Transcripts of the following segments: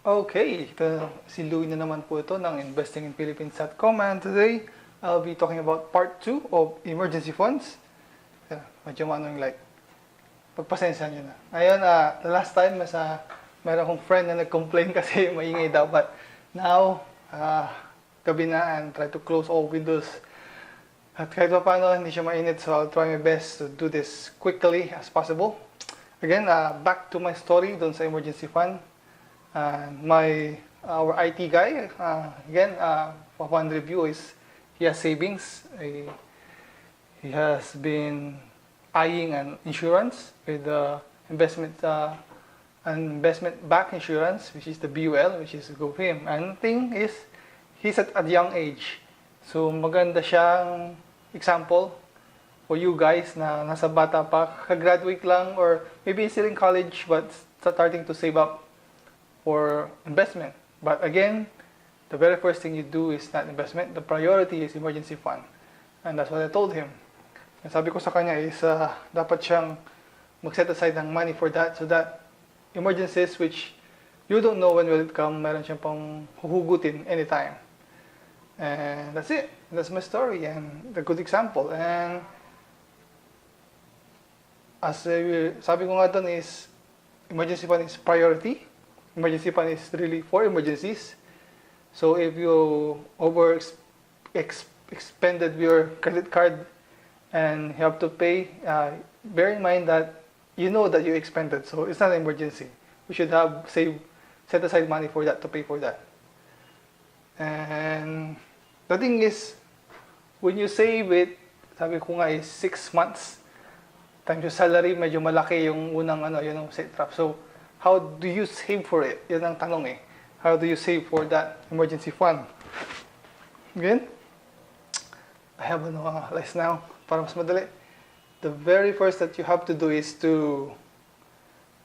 Okay, si Louie na naman po ito ng investinginphilippines.com, and today I'll be talking about part 2 of emergency funds. Medyo manong like, pagpasensya nyo na. Ayun, the last time, meron akong friend na nag-complain kasi maingay daw, but now, gabi na and try to close all windows. At kahit pa paano, hindi siya mainit, so I'll try my best to do this quickly as possible. Again, back to my story doon sa emergency fund. Our IT guy, again, one review is he has savings. He has been eyeing an insurance with investment-backed insurance, which is the BUL, which is good for him. And the thing is, he's at a young age. So maganda siyang example for you guys na nasa bata pa, ka-graduate lang, or maybe still in college but starting to save up for investment. But again, the very first thing you do is not investment. The priority is emergency fund. And that's what I told him. And sabi ko sa kanya is dapat siyang mag-set aside ng money for that, so that emergencies which you don't know when will it come, meron siyang pang huhugutin anytime. And that's it. That's my story and the good example. And as sabi ko nga doon is emergency fund is priority. Emergency fund is really for emergencies. So if you expended your credit card and you have to pay, bear in mind that you know that you expended, so it's not an emergency. We should have set aside money for that, to pay for that. And the thing is, when you save it, sabi ko nga is 6 months times your salary, medyo malaki yung unang yun ang set trap. So how do you save for it? Yan ang tanong eh. How do you save for that emergency fund? Again, I have a list now para mas madali. The very first that you have to do is to,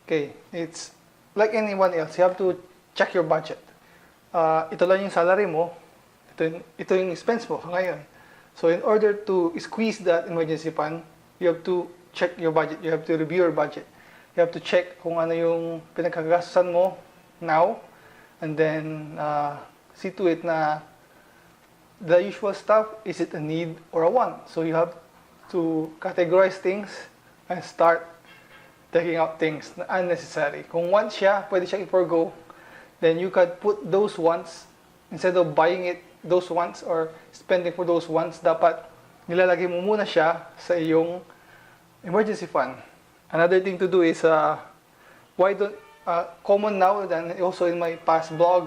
it's like anyone else. You have to check your budget. Ito lang yung salary mo. Ito yung expense mo ngayon. So in order to squeeze that emergency fund, you have to check your budget. You have to review your budget. You have to check kung ano yung pinagkagastusan mo now, and then see to it na the usual stuff, is it a need or a want? So you have to categorize things and start taking out things na unnecessary. Kung want siya, pwede siya i-forgo, then you can put those wants, instead of buying it, those wants, or spending for those wants, dapat nilalagay mo muna siya sa iyong emergency fund. Another thing to do is, common now, and also in my past blog,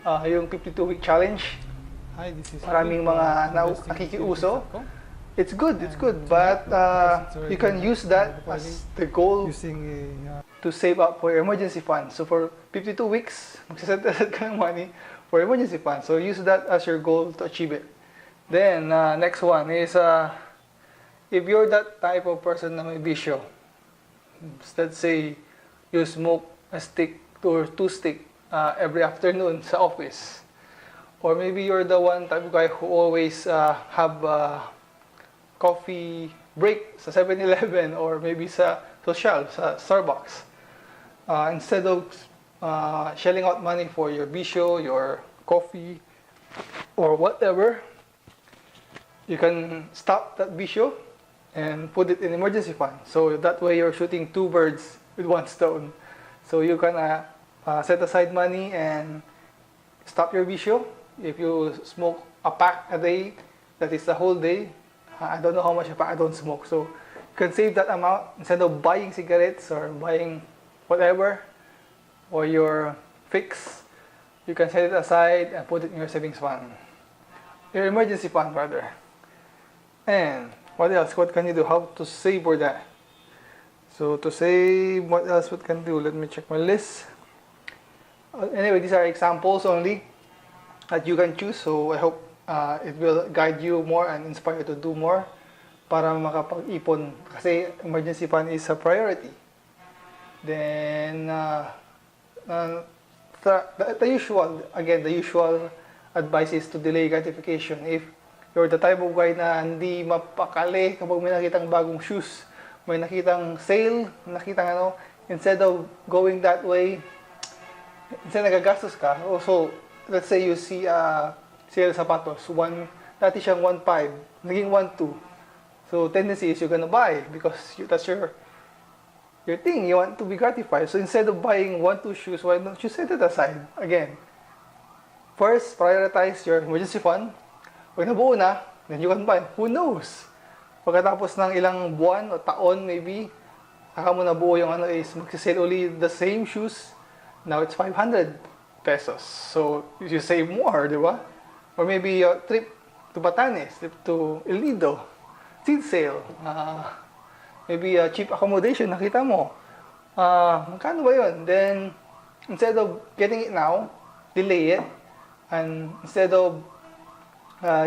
yung 52-week challenge. Hi, this is maraming mga nakikiuso. It's good, but you can use that as the goal to save up for your emergency fund. So for 52 weeks, magsaset ka ng money for emergency fund. So use that as your goal to achieve it. Then, next one is, if you're that type of person na may bisyo, let's say you smoke a stick or 2 stick every afternoon sa office, or maybe you're the one type of guy who always have coffee break sa 7-Eleven, or maybe sa social, sa Starbucks. Instead of shelling out money for your bisyo, your coffee, or whatever, you can stop that bisyo and put it in emergency fund. So that way you're shooting 2 birds with 1 stone. So you can set aside money and stop your bisyo. If you smoke a pack a day, that is the whole day. I don't know how much a pack, I don't smoke. So you can save that amount instead of buying cigarettes or buying whatever, or your fix. You can set it aside and put it in your savings fund. Your emergency fund, rather. And what else? What can you do? How to save for that? So to save, what else? What can you do? Let me check my list. Anyway, these are examples only that you can choose. So I hope it will guide you more and inspire you to do more para makapag-ipon. Kasi emergency fund is a priority. Then the usual advice is to delay gratification. If you're the type of guy na hindi mapakali kapag may nakitang bagong shoes, may nakitang sale, nakitang instead of going that way, instead nagagastos ka, also, let's say you see sale sapatos, dati siyang 1.5, naging 1.2. So, tendency is you're gonna buy because that's your thing. You want to be gratified. So, instead of buying 1-2 shoes, why don't you set it aside? Again, first, prioritize your emergency fund. Pag nabuo na, then you can buy. Who knows? Pagkatapos ng ilang buwan o taon, maybe, saka mo nabuo yung is magsisale uli the same shoes. Now, it's 500 pesos. So, you save more, di ba? Or maybe a trip to Batanes, trip to El Nido, seed sale, maybe a cheap accommodation, nakita mo. Magkano ba yun? Then, instead of getting it now, delay it. And instead of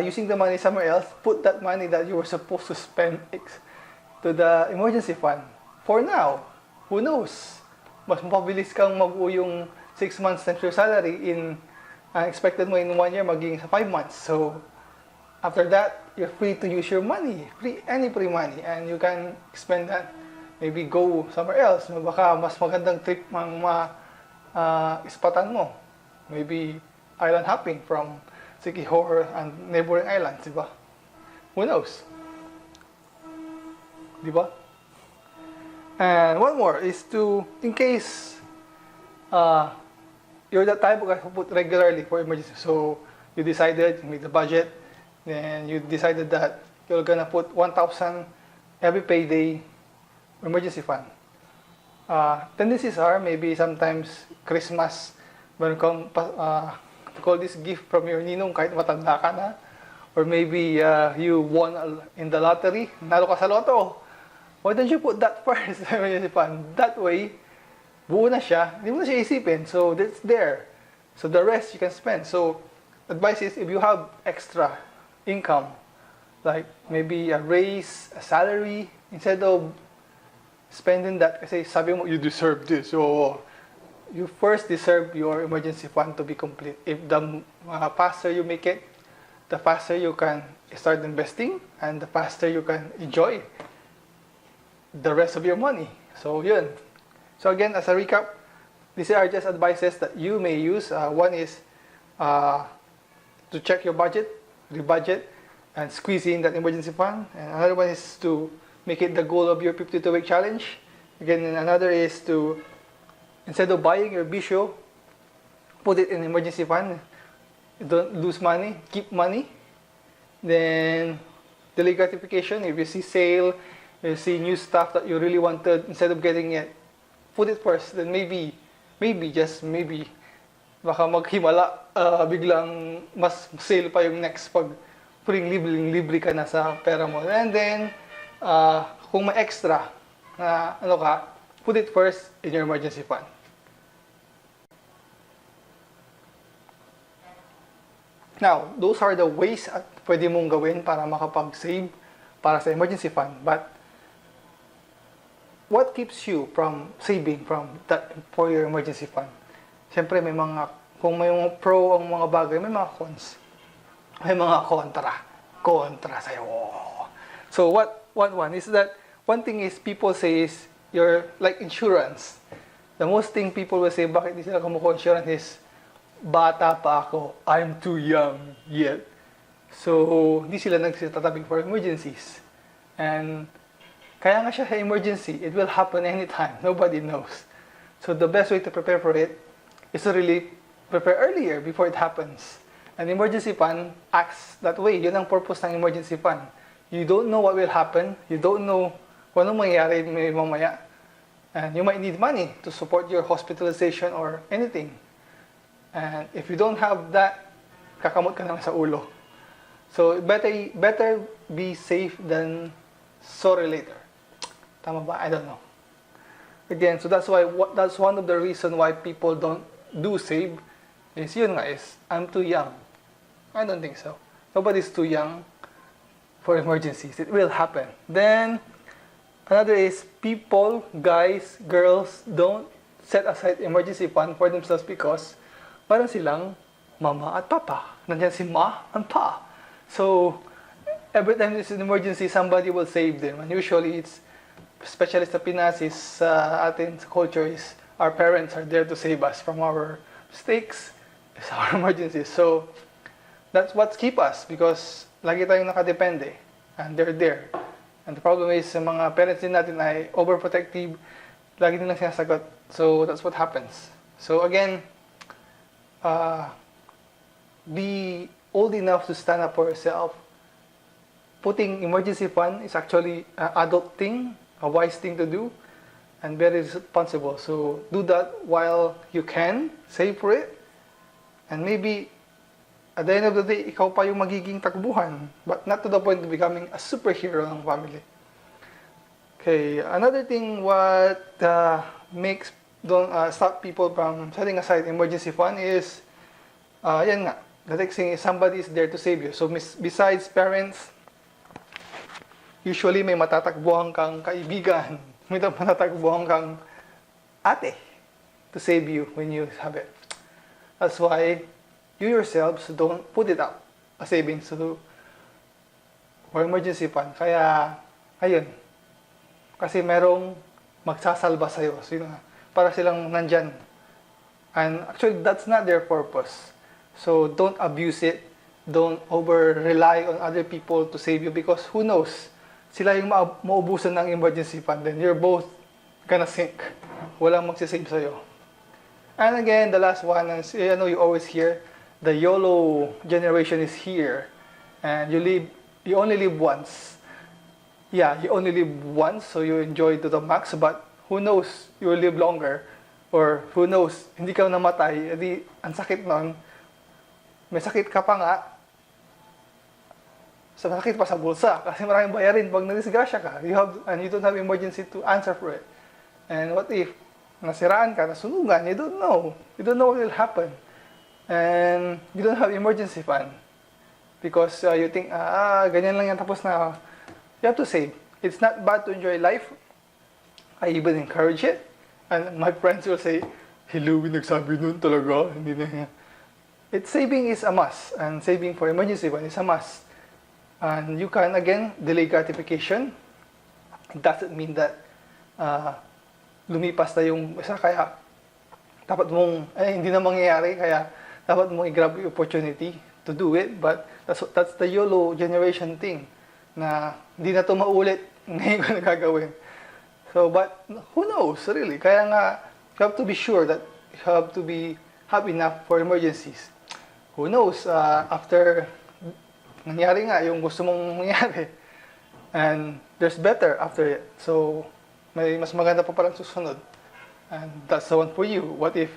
using the money somewhere else, put that money that you were supposed to spend to the emergency fund. For now, who knows? Mas mapabilis kang mabuo yung 6 months times your salary in expected mo in 1 year maging sa 5 months. So, after that, you're free to use your money, any free money, and you can spend that, maybe go somewhere else. Baka mas magandang trip ang ispatan mo. Maybe island hopping from Sikihor and neighboring islands, di ba? Who knows? Di ba? And one more is to, in case you're the type of guy who put regularly for emergency. So, you decided, you made the budget, then you decided that you're gonna put 1,000 every payday emergency fund. Tendencies are maybe sometimes Christmas, meron kang call this gift from your ninong kahit matanda ka na. Or maybe you won in the lottery, nalo ka sa loto. Why don't you put that first emergency fund? That way, buo na siya, hindi mo na siya isipin. So, that's there. So, the rest you can spend. So, advice is if you have extra income, like maybe a raise, a salary, instead of spending that, kasi sabi mo, you deserve this. So, you first deserve your emergency fund to be complete. If the faster you make it, the faster you can start investing, and the faster you can enjoy the rest of your money. So, yun. So again, as a recap, these are just advices that you may use. One is to check your budget, rebudget, and squeeze in that emergency fund. And another one is to make it the goal of your 52-week challenge. Again, another is to, instead of buying your bisyo, put it in emergency fund. Don't lose money, keep money. Then, delay gratification. If you see sale, you see new stuff that you really wanted, instead of getting it, put it first. Then maybe, just maybe, baka maghimala, biglang mas sale pa yung next pag libre ka na sa pera mo. And then, kung may extra na put it first in your emergency fund. Now, those are the ways at pwede mong gawin para makapag-save para sa emergency fund. But, what keeps you from saving from that for your emergency fund? Siyempre, may mga, kung may mga pro ang mga bagay, may mga cons. May mga kontra sa'yo. So, what one is that, one thing is people say is, you're like insurance. The most thing people will say, bakit di sila kumukuha insurance is, bata pa ako, I'm too young yet. So, hindi sila nagtatabing for emergencies. And, kaya nga siya sa emergency, it will happen anytime. Nobody knows. So, the best way to prepare for it is to really prepare earlier before it happens. An emergency fund acts that way. Yun ang purpose ng emergency fund. You don't know what will happen. You don't know kung anong mangyayari may mamaya. And you might need money to support your hospitalization or anything. And if you don't have that, kakamot ka naman sa ulo. So, better be safe than sorry later. Tama ba? I don't know. Again, so that's one of the reasons why people don't do save. Is yun nga is, I'm too young. I don't think so. Nobody's too young for emergencies. It will happen. Then, another is people, guys, girls, don't set aside emergency fund for themselves because parang silang mama at papa. Nandiyan si ma and pa. So, every time there's an emergency, somebody will save them. And usually, it's, especially sa Pinas, is atin sa culture is, our parents are there to save us from our mistakes is our emergencies. So, that's what keep us because lagi tayong nakadepende and they're there. And the problem is, sa mga parents din natin ay overprotective, lagi nilang sinasagot. So, that's what happens. So, again, be old enough to stand up for yourself. Putting emergency fund is actually an adult thing, a wise thing to do, and very responsible. So, do that while you can, save for it, and maybe at the end of the day, ikaw pa yung magiging takbuhan, but not to the point of becoming a superhero ng family. Okay, another thing what don't stop people from setting aside emergency fund is, yan nga, the next thing is somebody is there to save you. So besides parents, usually may matatakbuhan kang kaibigan, may matatakbuhan kang ate to save you when you have it. That's why you yourselves don't put it up a savings for emergency fund. Kaya, ayun. Kasi merong magsasalba sa'yo. So, para silang nandyan. And actually, that's not their purpose. So, don't abuse it. Don't over-rely on other people to save you because who knows? Sila yung maubusan ng emergency fund. Then you're both gonna sink. Walang magsisave sa'yo. And again, the last one, is, I know you always hear, the YOLO generation is here, and you only live once. Yeah, you only live once, so you enjoy to the max, but who knows, you will live longer, or who knows, hindi ka namatay, edi, ang sakit nun, may sakit ka pa nga, sakit pa sa bulsa, kasi maraming bayarin pag nadisgrasya ka, and you don't have emergency to answer for it. And what if, nasiraan ka, nasunugan, you don't know what will happen. And you don't have emergency fund because you think, ganyan lang yan, tapos na. You have to save. It's not bad to enjoy life. I even encourage it. And my friends will say, hello, nagsabi nun talaga. Saving is a must. And saving for emergency fund is a must. And you can, again, delay gratification. It doesn't mean that lumipas na yung isa, kaya dapat mong, hindi na mangyayari, kaya dapat mong i-grab yung opportunity to do it, but that's the YOLO generation thing, na hindi na ito maulit, ngayon ko na gagawin. So, but who knows, really? Kaya nga, you have to be sure that you have to have enough for emergencies. Who knows, after nangyari nga yung gusto mong mangyari, and there's better after it. So, may mas maganda pa palang susunod. And that's the one for you. What if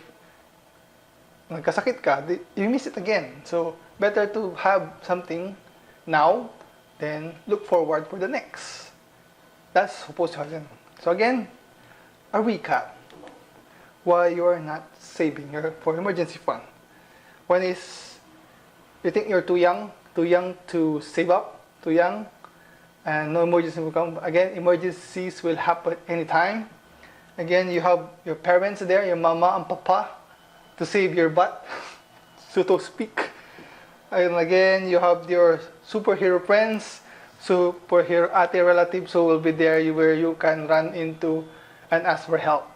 nagkasakit ka, you miss it again. So, better to have something now than look forward for the next. That's supposed to happen. So again, a recap. Why you are not saving for emergency fund. One is, you think you're too young to save up, too young, and no emergency will come. Again, emergencies will happen anytime. Again, you have your parents there, your mama and papa, to save your butt, so to speak. And again, you have your superhero friends, superhero ate relatives who will be there where you can run into and ask for help.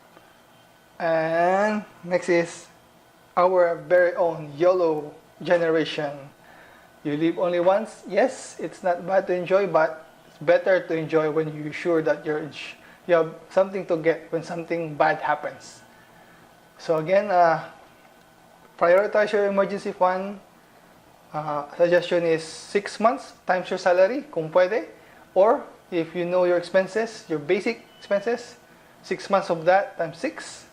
And next is our very own YOLO generation. You live only once. Yes, it's not bad to enjoy, but it's better to enjoy when you're sure that you have something to get when something bad happens. So again, prioritize your emergency fund. Suggestion is 6 months times your salary, kung pwede. Or, if you know your expenses, your basic expenses, 6 months of that times 6.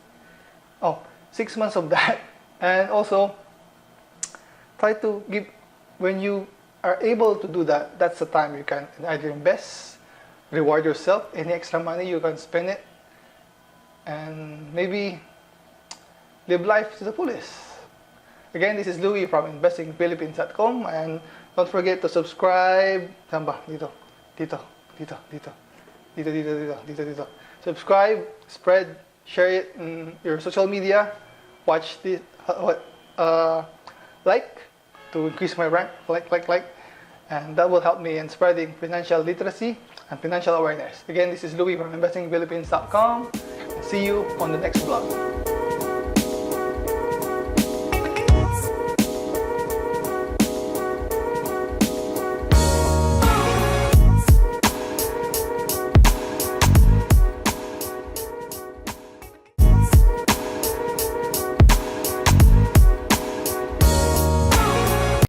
6 months of that. And also, try to give, when you are able to do that, that's the time you can either invest, reward yourself, any extra money you can spend it, and maybe live life to the fullest. Again, this is Louie from investingphilippines.com, and don't forget to subscribe. Saan ba? Dito. Subscribe, spread, share it in your social media. Watch this, like, to increase my rank, like. And that will help me in spreading financial literacy and financial awareness. Again, this is Louie from investingphilippines.com. See you on the next vlog.